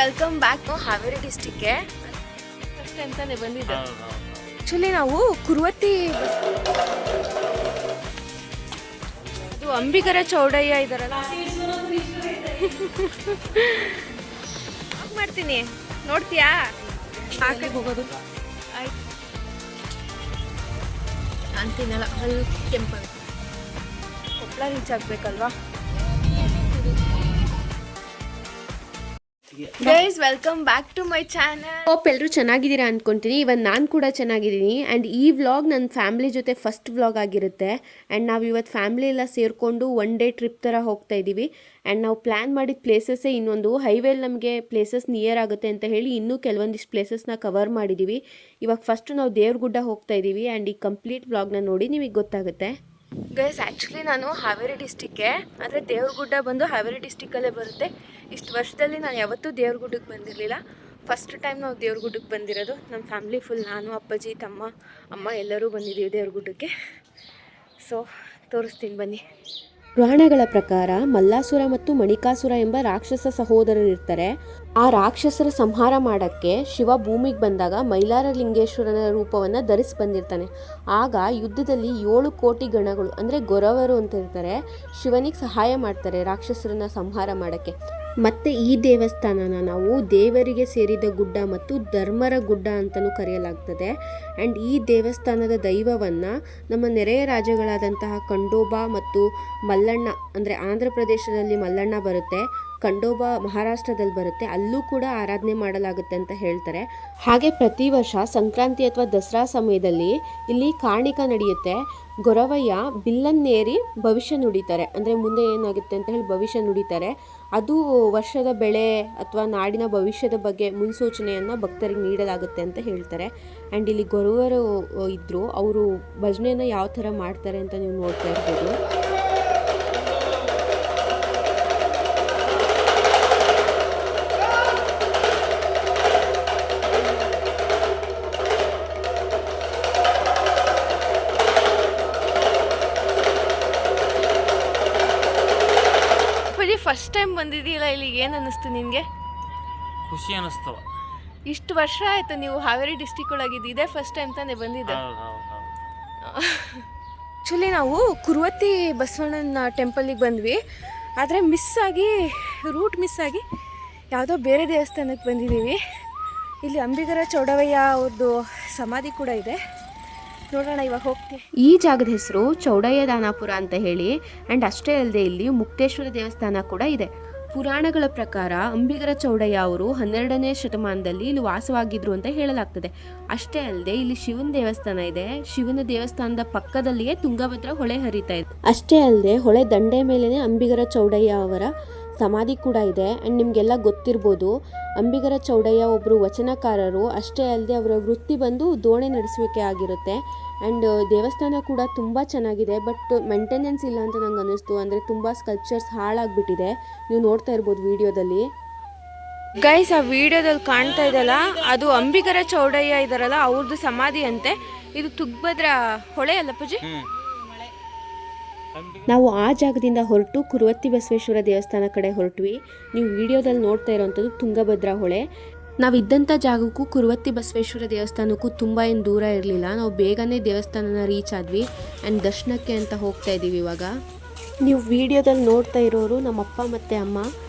Welcome back Haveri ಡಿಸ್ಟಿಕ್ಗೆ first time ತಾನೇ ಬಂದಿದ್ದೆ. ಆ್ಯಕ್ಚುಲಿ ನಾವು ಕುರುವತ್ತಿ ಅದು ಅಂಬಿಗರ ಚೌಡಯ್ಯ ಇದ್ದಾರಲ್ಲ ಮಾಡ್ತೀನಿ, ನೋಡ್ತೀಯಾ? ಹಾಕಿ ಹೋಗೋದು ಆಯ್ತು ಅಂತೀನಲ್ಲ, ಅಲ್ಲಿ ಟೆಂಪಲ್ ಕೊಪ್ಪಳ ರೀಚ್ ಆಗಬೇಕಲ್ವಾ. Guys welcome back to my channel. Hope ಎಲ್ಲರೂ ಚೆನ್ನಾಗಿದ್ದೀರಾ ಅಂದ್ಕೊತೀನಿ. ಇವತ್ತು ನಾನು ಕೂಡ ಚೆನ್ನಾಗಿದ್ದೀನಿ. ಆ್ಯಂಡ್ ಈ ವ್ಲಾಗ್ ನನ್ನ ಫ್ಯಾಮಿಲಿ ಜೊತೆ ಫಸ್ಟ್ ವ್ಲಾಗ್ ಆಗಿರುತ್ತೆ. ಆ್ಯಂಡ್ ನಾವು ಇವತ್ತು ಫ್ಯಾಮಿಲಿ ಎಲ್ಲ ಸೇರಿಕೊಂಡು ಒನ್ ಡೇ ಟ್ರಿಪ್ ಥರ ಹೋಗ್ತಾ ಇದ್ದೀವಿ. ಆ್ಯಂಡ್ ನಾವು ಪ್ಲ್ಯಾನ್ ಮಾಡಿದ ಪ್ಲೇಸಸ್ಸೇ ಇನ್ನೊಂದು ಹೈವೇಲಿ ನಮಗೆ ಪ್ಲೇಸಸ್ ನಿಯರ್ ಆಗುತ್ತೆ ಅಂತ ಹೇಳಿ ಇನ್ನೂ ಕೆಲವೊಂದಿಷ್ಟು ಪ್ಲೇಸಸ್ನ ಕವರ್ ಮಾಡಿದ್ದೀವಿ. ಇವಾಗ ಫಸ್ಟು ನಾವು ದೇವ್ರಗುಡ್ಡ ಹೋಗ್ತಾ ಇದ್ದೀವಿ. ಆ್ಯಂಡ್ ಈ ಕಂಪ್ಲೀಟ್ ವ್ಲಾಗ್ನ ನೋಡಿ ನಿಮಗೆ ಗೊತ್ತಾಗುತ್ತೆ. ಗೈಸ್ ಆ್ಯಕ್ಚುಲಿ ನಾನು ಹಾವೇರಿ ಡಿಸ್ಟಿಕ್ಗೆ, ಅಂದರೆ ದೇವ್ರಗುಡ್ಡ ಬಂದು ಹಾವೇರಿ ಡಿಸ್ಟಿಕ್ಕಲ್ಲೇ ಬರುತ್ತೆ. ಇಷ್ಟು ವರ್ಷದಲ್ಲಿ ನಾನು ಯಾವತ್ತೂ ದೇವ್ರಗುಡ್ಡಕ್ಕೆ ಬಂದಿರಲಿಲ್ಲ. ಫಸ್ಟ್ ಟೈಮ್ ನಾವು ದೇವ್ರಗುಡ್ಡಕ್ಕೆ ಬಂದಿರೋದು. ನಮ್ಮ ಫ್ಯಾಮ್ಲಿ ಫುಲ್, ನಾನು, ಅಪ್ಪಾಜಿ, ತಮ್ಮ, ಅಮ್ಮ ಎಲ್ಲರೂ ಬಂದಿದ್ದೀವಿ ದೇವ್ರಗುಡ್ಡಕ್ಕೆ. ಸೊ ತೋರಿಸ್ತೀನಿ ಬನ್ನಿ. ಪುರಾಣಗಳ ಪ್ರಕಾರ ಮಲ್ಲಾಸುರ ಮತ್ತು ಮಣಿಕಾಸುರ ಎಂಬ ರಾಕ್ಷಸ ಸಹೋದರರಿರ್ತಾರೆ. ಆ ರಾಕ್ಷಸರ ಸಂಹಾರ ಮಾಡೋಕ್ಕೆ ಶಿವ ಭೂಮಿಗೆ ಬಂದಾಗ ಮೈಲಾರ ಲಿಂಗೇಶ್ವರನ ರೂಪವನ್ನು ಧರಿಸಿ ಬಂದಿರ್ತಾನೆ. ಆಗ ಯುದ್ಧದಲ್ಲಿ 7 ಕೋಟಿ ಗಣಗಳು ಅಂದರೆ ಗೊರವರು ಅಂತ ಇರ್ತಾರೆ, ಶಿವನಿಗೆ ಸಹಾಯ ಮಾಡ್ತಾರೆ ರಾಕ್ಷಸರನ್ನ ಸಂಹಾರ ಮಾಡೋಕ್ಕೆ. ಮತ್ತು ಈ ದೇವಸ್ಥಾನನ ನಾವು ದೇವರಿಗೆ ಸೇರಿದ ಗುಡ್ಡ ಮತ್ತು ಧರ್ಮರ ಗುಡ್ಡ ಅಂತಲೂ ಕರೆಯಲಾಗ್ತದೆ. ಆ್ಯಂಡ್ ಈ ದೇವಸ್ಥಾನದ ದೈವವನ್ನು ನಮ್ಮ ನೆರೆಯ ರಾಜ್ಯಗಳಾದಂತಹ ಖಂಡೋಬಾ ಮತ್ತು ಮಲ್ಲಣ್ಣ, ಅಂದರೆ ಆಂಧ್ರ ಪ್ರದೇಶದಲ್ಲಿ ಮಲ್ಲಣ್ಣ ಬರುತ್ತೆ, ಖಂಡೋಬಾ ಮಹಾರಾಷ್ಟ್ರದಲ್ಲಿ ಬರುತ್ತೆ, ಅಲ್ಲೂ ಕೂಡ ಆರಾಧನೆ ಮಾಡಲಾಗುತ್ತೆ ಅಂತ ಹೇಳ್ತಾರೆ. ಹಾಗೆ ಪ್ರತಿ ವರ್ಷ ಸಂಕ್ರಾಂತಿ ಅಥವಾ ದಸರಾ ಸಮಯದಲ್ಲಿ ಇಲ್ಲಿ ಕಾಣಿಕ ನಡೆಯುತ್ತೆ. ಗೊರವಯ್ಯ ಬಿಲ್ಲನ್ನೇರಿ ಭವಿಷ್ಯ ನುಡಿತಾರೆ, ಅಂದರೆ ಮುಂದೆ ಏನಾಗುತ್ತೆ ಅಂತ ಹೇಳಿ ಭವಿಷ್ಯ ನುಡಿತಾರೆ. ಅದು ವರ್ಷದ ಬೆಳೆ ಅಥವಾ ನಾಡಿನ ಭವಿಷ್ಯದ ಬಗ್ಗೆ ಮುನ್ಸೂಚನೆಯನ್ನು ಭಕ್ತರಿಗೆ ನೀಡಲಾಗುತ್ತೆ ಅಂತ ಹೇಳ್ತಾರೆ. ಆ್ಯಂಡ್ ಇಲ್ಲಿ ಗೊರವರು ಇದ್ದರು, ಅವರು ಭಜನೆಯನ್ನು ಯಾವ ಥರ ಮಾಡ್ತಾರೆ ಅಂತ ನೀವು ನೋಡ್ತಾ ಇರ್ಬೋದು. ಫಸ್ಟ್ ಟೈಮ್ ಬಂದಿದ್ದೀಯಲ್ಲ, ಇಲ್ಲಿಗೆ ಏನು ಅನ್ನಿಸ್ತು ನಿನಗೆ? ಖುಷಿ ಅನ್ನಿಸ್ತವ. ಇಷ್ಟು ವರ್ಷ ಆಯಿತು ನೀವು ಹಾವೇರಿ ಡಿಸ್ಟಿಕ್ ಒಳಗಿದ್ದು, ಇದೇ ಫಸ್ಟ್ ಟೈಮ್ ತಾನೇ ಬಂದಿದ್ದೆ. ಆ್ಯಕ್ಚುಲಿ ನಾವು ಕುರುವತ್ತಿ ಬಸವಣ್ಣನ ಟೆಂಪಲಿಗೆ ಬಂದ್ವಿ, ಆದರೆ ರೂಟ್ ಮಿಸ್ ಆಗಿ ಯಾವುದೋ ಬೇರೆ ದೇವಸ್ಥಾನಕ್ಕೆ ಬಂದಿದ್ದೀವಿ. ಇಲ್ಲಿ ಅಂಬಿಗರ ಚೌಡವಯ್ಯ ಅವ್ರದ್ದು ಸಮಾಧಿ ಕೂಡ ಇದೆ, ನೋಡೋಣ ಇವಾಗ ಹೋಗ್ತೀವಿ. ಈ ಜಾಗದ ಹೆಸರು ಚೌಡಯ್ಯ ದಾನಾಪುರ ಅಂತ ಹೇಳಿ. ಆ್ಯಂಡ್ ಅಷ್ಟೇ ಅಲ್ಲದೆ ಇಲ್ಲಿ ಮುಕ್ತೇಶ್ವರ ದೇವಸ್ಥಾನ ಕೂಡ ಇದೆ. ಪುರಾಣಗಳ ಪ್ರಕಾರ ಅಂಬಿಗರ ಚೌಡಯ್ಯ ಅವರು 12ನೇ ಶತಮಾನದಲ್ಲಿ ಇಲ್ಲಿ ವಾಸವಾಗಿದ್ರು ಅಂತ ಹೇಳಲಾಗ್ತದೆ. ಅಷ್ಟೇ ಅಲ್ಲದೆ ಇಲ್ಲಿ ಶಿವನ ದೇವಸ್ಥಾನ ಇದೆ. ಶಿವನ ದೇವಸ್ಥಾನದ ಪಕ್ಕದಲ್ಲಿಯೇ ತುಂಗಭದ್ರಾ ಹೊಳೆ ಹರಿತಾ ಇದೆ. ಅಷ್ಟೇ ಅಲ್ಲದೆ ಹೊಳೆ ದಂಡೆ ಮೇಲೇ ಅಂಬಿಗರ ಚೌಡಯ್ಯ ಅವರ ಸಮಾಧಿ ಕೂಡ ಇದೆ. ಆ್ಯಂಡ್ ನಿಮಗೆಲ್ಲ ಗೊತ್ತಿರ್ಬೋದು, ಅಂಬಿಗರ ಚೌಡಯ್ಯ ಒಬ್ಬರು ವಚನಕಾರರು. ಅಷ್ಟೇ ಅಲ್ಲದೆ ಅವರ ವೃತ್ತಿ ಬಂದು ದೋಣಿ ನಡೆಸುವಿಕೆ ಆಗಿರುತ್ತೆ. ಆ್ಯಂಡ್ ದೇವಸ್ಥಾನ ಕೂಡ ತುಂಬ ಚೆನ್ನಾಗಿದೆ, ಬಟ್ ಮೇಂಟೆನೆನ್ಸ್ ಇಲ್ಲ ಅಂತ ನಂಗೆ ಅನ್ನಿಸ್ತು. ಅಂದರೆ ತುಂಬ ಸ್ಕಲ್ಪ್ಚರ್ಸ್ ಹಾಳಾಗಿಬಿಟ್ಟಿದೆ, ನೀವು ನೋಡ್ತಾ ಇರ್ಬೋದು ವಿಡಿಯೋದಲ್ಲಿ. ಗೈಸ್ ಆ ವಿಡಿಯೋದಲ್ಲಿ ಕಾಣ್ತಾ ಇದೆಯಲ್ಲ, ಅದು ಅಂಬಿಗರ ಚೌಡಯ್ಯ ಇದ್ದಾರಲ್ಲ ಅವ್ರದ್ದು ಸಮಾಧಿ ಅಂತೆ. ಇದು ತುಂಗಭದ್ರಾ ಹೊಳೆ ಅಲ್ಲ ಪೂಜಿ? ನಾವು ಆ ಜಾಗದಿಂದ ಹೊರಟು ಕುರುವತ್ತಿ ಬಸವೇಶ್ವರ ದೇವಸ್ಥಾನ ಕಡೆ ಹೊರಟ್ವಿ. ನೀವು ವಿಡಿಯೋದಲ್ಲಿ ನೋಡ್ತಾ ಇರೋವಂಥದ್ದು ತುಂಗಭದ್ರಾ ಹೊಳೆ. ನಾವಿದ್ದಂಥ ಜಾಗಕ್ಕೂ ಕುರುವತ್ತಿ ಬಸವೇಶ್ವರ ದೇವಸ್ಥಾನಕ್ಕೂ ತುಂಬ ಏನು ದೂರ ಇರಲಿಲ್ಲ. ನಾವು ಬೇಗನೆ ದೇವಸ್ಥಾನನ ರೀಚ್ ಆದ್ವಿ. ಆ್ಯಂಡ್ ದರ್ಶನಕ್ಕೆ ಅಂತ ಹೋಗ್ತಾ ಇದ್ದೀವಿ ಇವಾಗ. ನೀವು ವಿಡಿಯೋದಲ್ಲಿ ನೋಡ್ತಾ ಇರೋರು ನಮ್ಮಪ್ಪ ಮತ್ತು ಅಮ್ಮ.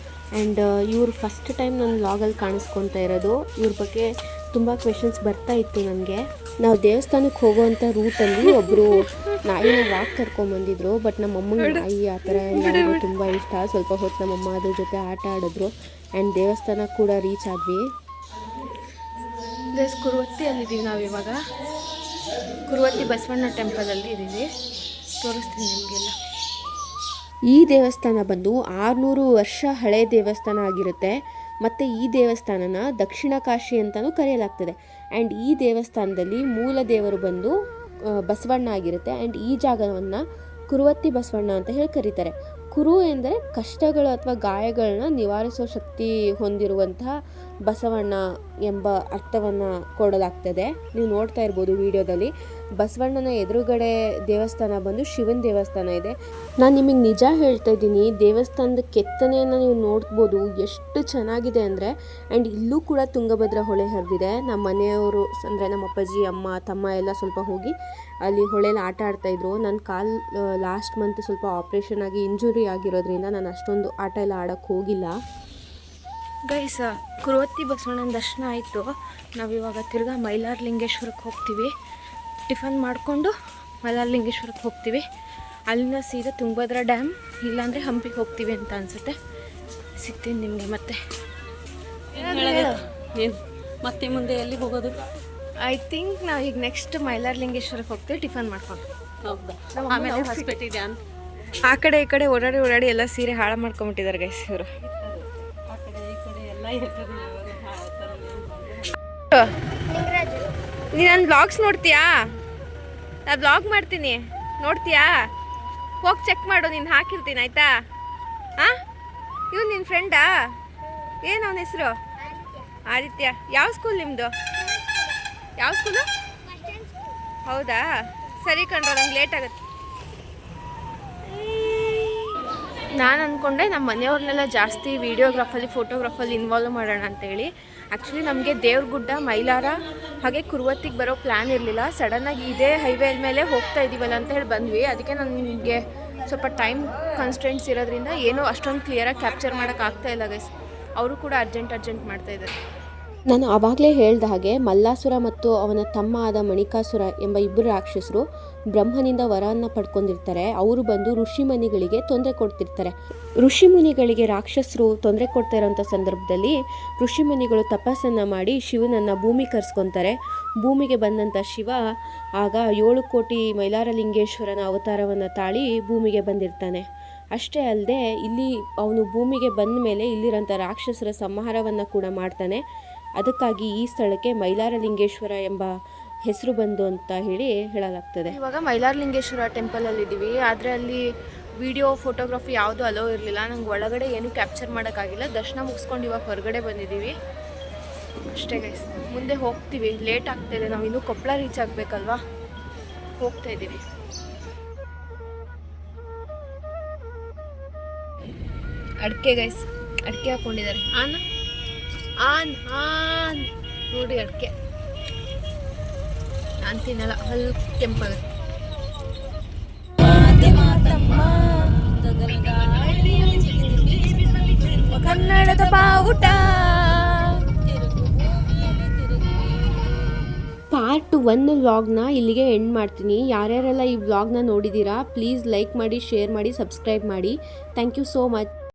ಆ್ಯಂಡ್ ಇವರು ಫಸ್ಟ್ ಟೈಮ್ ನನ್ನ ವ್ಲಾಗಲ್ಲಿ ಕಾಣಿಸ್ಕೊತಾ ಇರೋದು. ಇವ್ರ ಬಗ್ಗೆ ತುಂಬ ಕ್ವೆಶನ್ಸ್ ಬರ್ತಾ ಇತ್ತು ನನಗೆ. ನಾವು ದೇವಸ್ಥಾನಕ್ಕೆ ಹೋಗೋವಂಥ ರೂಟಲ್ಲಿ ಒಬ್ಬರು ನಾಯಿನ ವಾಕ್ ಕರ್ಕೊಂಬಂದಿದ್ರು, ಬಟ್ ನಮ್ಮ ಅಮ್ಮಂಗೆ ನಾಯಿ ಆ ಥರ ಎಲ್ಲ ತುಂಬ ಇಷ್ಟ. ಸ್ವಲ್ಪ ಹೊತ್ತು ನಮ್ಮಮ್ಮ ಅದ್ರ ಜೊತೆ ಆಟ ಆಡಿದ್ರು. ಆ್ಯಂಡ್ ದೇವಸ್ಥಾನ ಕೂಡ ರೀಚ್ ಆದ್ವಿ. ಕುರುವತ್ತಿಯಲ್ಲಿದ್ದೀವಿ ನಾವು ಇವಾಗ. ಕುರುವತ್ತಿ ಬಸವಣ್ಣ ಟೆಂಪಲಲ್ಲಿ ಇದ್ದೀವಿ, ತೋರಿಸ್ತೀನಿ ನಿಮಗೆಲ್ಲ. ಈ ದೇವಸ್ಥಾನ ಬಂದು 600 ವರ್ಷ ಹಳೆಯ ದೇವಸ್ಥಾನ ಆಗಿರುತ್ತೆ. ಮತ್ತು ಈ ದೇವಸ್ಥಾನನ ದಕ್ಷಿಣ ಕಾಶಿ ಅಂತಲೂ ಕರೆಯಲಾಗ್ತದೆ. ಆ್ಯಂಡ್ ಈ ದೇವಸ್ಥಾನದಲ್ಲಿ ಮೂಲ ದೇವರು ಬಂದು ಬಸವಣ್ಣ ಆಗಿರುತ್ತೆ. ಆ್ಯಂಡ್ ಈ ಜಾಗವನ್ನು ಕುರುವತ್ತಿ ಬಸವಣ್ಣ ಅಂತ ಹೇಳಿ ಕರೀತಾರೆ. ಕುರು ಎಂದರೆ ಕಷ್ಟಗಳು ಅಥವಾ ಗಾಯಗಳನ್ನ ನಿವಾರಿಸೋ ಶಕ್ತಿ ಹೊಂದಿರುವಂತಹ ಬಸವಣ್ಣ ಎಂಬ ಅರ್ಥವನ್ನು ಕೊಡಲಾಗ್ತದೆ. ನೀವು ನೋಡ್ತಾ ಇರ್ಬೋದು ವಿಡಿಯೋದಲ್ಲಿ. ಬಸವಣ್ಣನ ಎದುರುಗಡೆ ದೇವಸ್ಥಾನ ಬಂದು ಶಿವನ ದೇವಸ್ಥಾನ ಇದೆ. ನಾನು ನಿಮಗೆ ನಿಜ ಹೇಳ್ತಾ ಇದ್ದೀನಿ, ದೇವಸ್ಥಾನದ ಕೆತ್ತನೆಯನ್ನು ನೀವು ನೋಡ್ಬೋದು ಎಷ್ಟು ಚೆನ್ನಾಗಿದೆ ಅಂದರೆ. ಆ್ಯಂಡ್ ಇಲ್ಲೂ ಕೂಡ ತುಂಗಭದ್ರಾ ಹೊಳೆ ಹರಿದಿದೆ. ನಮ್ಮ ಮನೆಯವರು ಅಂದರೆ ನಮ್ಮ ಅಪ್ಪಾಜಿ, ಅಮ್ಮ, ತಮ್ಮ ಎಲ್ಲ ಸ್ವಲ್ಪ ಹೋಗಿ ಅಲ್ಲಿ ಹೊಳೆಯಲ್ಲಿ ಆಟ ಆಡ್ತಾಯಿದ್ರು. ನನ್ನ ಕಾಲು ಲಾಸ್ಟ್ ಮಂತ್ ಸ್ವಲ್ಪ ಆಪ್ರೇಷನ್ ಆಗಿ ಇಂಜುರಿ ಆಗಿರೋದ್ರಿಂದ ನಾನು ಅಷ್ಟೊಂದು ಆಟ ಎಲ್ಲ ಆಡೋಕ್ಕೆ ಹೋಗಿಲ್ಲ. ಗೈಸ, ಕುರುವತ್ತಿ ಬಸವಣ್ಣನ ದರ್ಶನ ಆಯಿತು. ನಾವಿವಾಗ ತಿರ್ಗಾ ಮೈಲಾರಲಿಂಗೇಶ್ವರಕ್ಕೆ ಹೋಗ್ತೀವಿ. ಟಿಫನ್ ಮಾಡಿಕೊಂಡು ಮೈಲಾರಲಿಂಗೇಶ್ವರಕ್ಕೆ ಹೋಗ್ತೀವಿ. ಅಲ್ಲಿಂದ ಸೀದಾ ತುಂಗಭದ್ರಾ ಡ್ಯಾಮ್ ಇಲ್ಲಾಂದರೆ ಹಂಪಿಗೆ ಹೋಗ್ತೀವಿ ಅಂತ ಅನಿಸುತ್ತೆ. ಸಿಗ್ತೀನಿ ನಿಮಗೆ ಮತ್ತೆ. ಏನು ಮತ್ತೆ ಮುಂದೆ ಎಲ್ಲಿ ಹೋಗೋದು? ಐ ಥಿಂಕ್ ನಾವು ಈಗ ನೆಕ್ಸ್ಟ್ ಮೈಲಾರಲಿಂಗೇಶ್ವರಕ್ಕೆ ಹೋಗ್ತೀವಿ ಟಿಫನ್ ಮಾಡ್ಕೊಂಡು. ಹೌದಾ? ಆಮೇಲೆ ಹಾಸ್ಪಿಟಲ್ ಇದೆ ಅಂತ ಆ ಕಡೆ ಈ ಕಡೆ ಓಡಾಡಿ ಎಲ್ಲ ಸೀರೆ ಹಾಳು ಮಾಡ್ಕೊಂಬಿಟ್ಟಿದ್ದಾರೆ ಗೈಸ್ ಇವರು. ಆ ಕಡೆ ಈ ಕಡೆ ಎಲ್ಲ ಇರ್ತದೆ. ನೀನು ನನ್ನ ಬ್ಲಾಗ್ಸ್ ನೋಡ್ತೀಯಾ? ನಾನು ಬ್ಲಾಗ್ ಮಾಡ್ತೀನಿ, ನೋಡ್ತೀಯಾ? ಹೋಗಿ ಚೆಕ್ ಮಾಡು, ನೀನು ಹಾಕಿರ್ತೀನಿ ಆಯಿತಾ? ಹಾಂ, ಇವ್ನು ನಿನ್ನ ಫ್ರೆಂಡಾ? ಏನು ಅವನ ಹೆಸರು? ಆದಿತ್ಯ. ಯಾವ ಸ್ಕೂಲ್ ನಿಮ್ಮದು? ಯಾವ ಸ್ಕೂಲು? ಹೌದಾ, ಸರಿ ಕಣ್ರೋ, ನಂಗೆ ಲೇಟ್ ಆಗುತ್ತೆ. ನಾನು ಅಂದ್ಕೊಂಡೆ ನಮ್ಮ ಮನೆಯವ್ರನ್ನೆಲ್ಲ ಜಾಸ್ತಿ ವೀಡಿಯೋಗ್ರಾಫಲ್ಲಿ ಫೋಟೋಗ್ರಾಫಲ್ಲಿ ಇನ್ವಾಲ್ವ್ ಮಾಡೋಣ ಅಂತೇಳಿ. ಆ್ಯಕ್ಚುಲಿ ನಮಗೆ ದೇವ್ರಗುಡ್ಡ, ಮೈಲಾರ ಹಾಗೆ ಕುರುವತ್ತಿಗೆ ಬರೋ ಪ್ಲ್ಯಾನ್ ಇರಲಿಲ್ಲ. ಸಡನ್ನಾಗಿ ಇದೇ ಹೈವೇ ಮೇಲೆ ಹೋಗ್ತಾ ಇದ್ದೀವಲ್ಲ ಅಂತ ಹೇಳಿ ಬಂದ್ವಿ. ಅದಕ್ಕೆ ನನಗೆ ಸ್ವಲ್ಪ ಟೈಮ್ ಕನ್ಸ್ಟೆಂಟ್ಸ್ ಇರೋದ್ರಿಂದ ಏನೋ ಅಷ್ಟೊಂದು ಕ್ಲಿಯರಾಗಿ ಕ್ಯಾಪ್ಚರ್ ಮಾಡೋಕ್ಕಾಗ್ತಾ ಇಲ್ಲ ಗೈಸ್. ಅವರು ಕೂಡ ಅರ್ಜೆಂಟ್ ಮಾಡ್ತಾಯಿದ್ದಾರೆ. ನಾನು ಆವಾಗಲೇ ಹೇಳ್ದ ಹಾಗೆ ಮಲ್ಲಾಸುರ ಮತ್ತು ಅವನ ತಮ್ಮ ಆದ ಮಣಿಕಾಸುರ ಎಂಬ ಇಬ್ಬರು ರಾಕ್ಷಸರು ಬ್ರಹ್ಮನಿಂದ ವರವನ್ನು ಪಡ್ಕೊಂಡಿರ್ತಾರೆ. ಅವರು ಬಂದು ಋಷಿಮುನಿಗಳಿಗೆ ತೊಂದರೆ ಕೊಡ್ತಿರ್ತಾರೆ. ಋಷಿಮುನಿಗಳಿಗೆ ರಾಕ್ಷಸರು ತೊಂದರೆ ಕೊಡ್ತಾ ಇರೋಂಥ ಸಂದರ್ಭದಲ್ಲಿ ಋಷಿಮುನಿಗಳು ತಪಸ್ಸನ್ನು ಮಾಡಿ ಶಿವನನ್ನು ಭೂಮಿ ಕರೆಸ್ಕೊತಾರೆ. ಭೂಮಿಗೆ ಬಂದಂಥ ಶಿವ ಆಗ 7 ಕೋಟಿ ಮೈಲಾರಲಿಂಗೇಶ್ವರನ ಅವತಾರವನ್ನು ತಾಳಿ ಭೂಮಿಗೆ ಬಂದಿರ್ತಾನೆ. ಅಷ್ಟೇ ಅಲ್ಲದೆ ಇಲ್ಲಿ ಅವನು ಭೂಮಿಗೆ ಬಂದ ಮೇಲೆ ಇಲ್ಲಿರೋಂಥ ರಾಕ್ಷಸರ ಸಂಹಾರವನ್ನು ಕೂಡ ಮಾಡ್ತಾನೆ. ಅದಕ್ಕಾಗಿ ಈ ಸ್ಥಳಕ್ಕೆ ಮೈಲಾರಲಿಂಗೇಶ್ವರ ಎಂಬ ಹೆಸರು ಬಂದು ಅಂತ ಹೇಳಲಾಗ್ತದೆ. ಇವಾಗ ಮೈಲಾರಲಿಂಗೇಶ್ವರ ಟೆಂಪಲಲ್ಲಿ ಇದ್ದೀವಿ. ಆದರೆ ಅಲ್ಲಿ ವಿಡಿಯೋ ಫೋಟೋಗ್ರಫಿ ಯಾವುದೂ ಅಲೋ ಇರಲಿಲ್ಲ. ನಂಗೆ ಒಳಗಡೆ ಏನೂ ಕ್ಯಾಪ್ಚರ್ ಮಾಡೋಕ್ಕಾಗಿಲ್ಲ. ದರ್ಶನ ಮುಗಿಸ್ಕೊಂಡು ಇವಾಗ ಹೊರಗಡೆ ಬಂದಿದ್ದೀವಿ ಅಷ್ಟೇ ಗೈಸ್. ಮುಂದೆ ಹೋಗ್ತೀವಿ, ಲೇಟ್ ಆಗ್ತಾಯಿದೆ. ನಾವು ಇನ್ನೂ ಕೊಪ್ಪಳ ರೀಚ್ ಆಗಬೇಕಲ್ವಾ, ಹೋಗ್ತಾ ಇದ್ದೀವಿ. ಅಡಿಕೆ ಗೈಸ್, ಅಡಿಕೆ ಹಾಕ್ಕೊಂಡಿದ್ದಾರೆ. ಆನ್ ನೋಡಿ ಅಡಿಕೆ. ನಾನು ತಿನ್ನಲ್ಲ, ಹಲ್ಲು ಕೆಂಪಾಗುತ್ತೆ. ಕನ್ನಡದ ಬಾವುಟ. ಪಾರ್ಟ್ 1 ವ್ಲಾಗ್ನ ಇಲ್ಲಿಗೆ ಎಂಡ್ ಮಾಡ್ತೀನಿ. ಯಾರ್ಯಾರೆಲ್ಲ ಈ ವ್ಲಾಗ್ನ ನೋಡಿದ್ದೀರಾ ಪ್ಲೀಸ್ ಲೈಕ್ ಮಾಡಿ, ಶೇರ್ ಮಾಡಿ, ಸಬ್ಸ್ಕ್ರೈಬ್ ಮಾಡಿ. Thank you so much.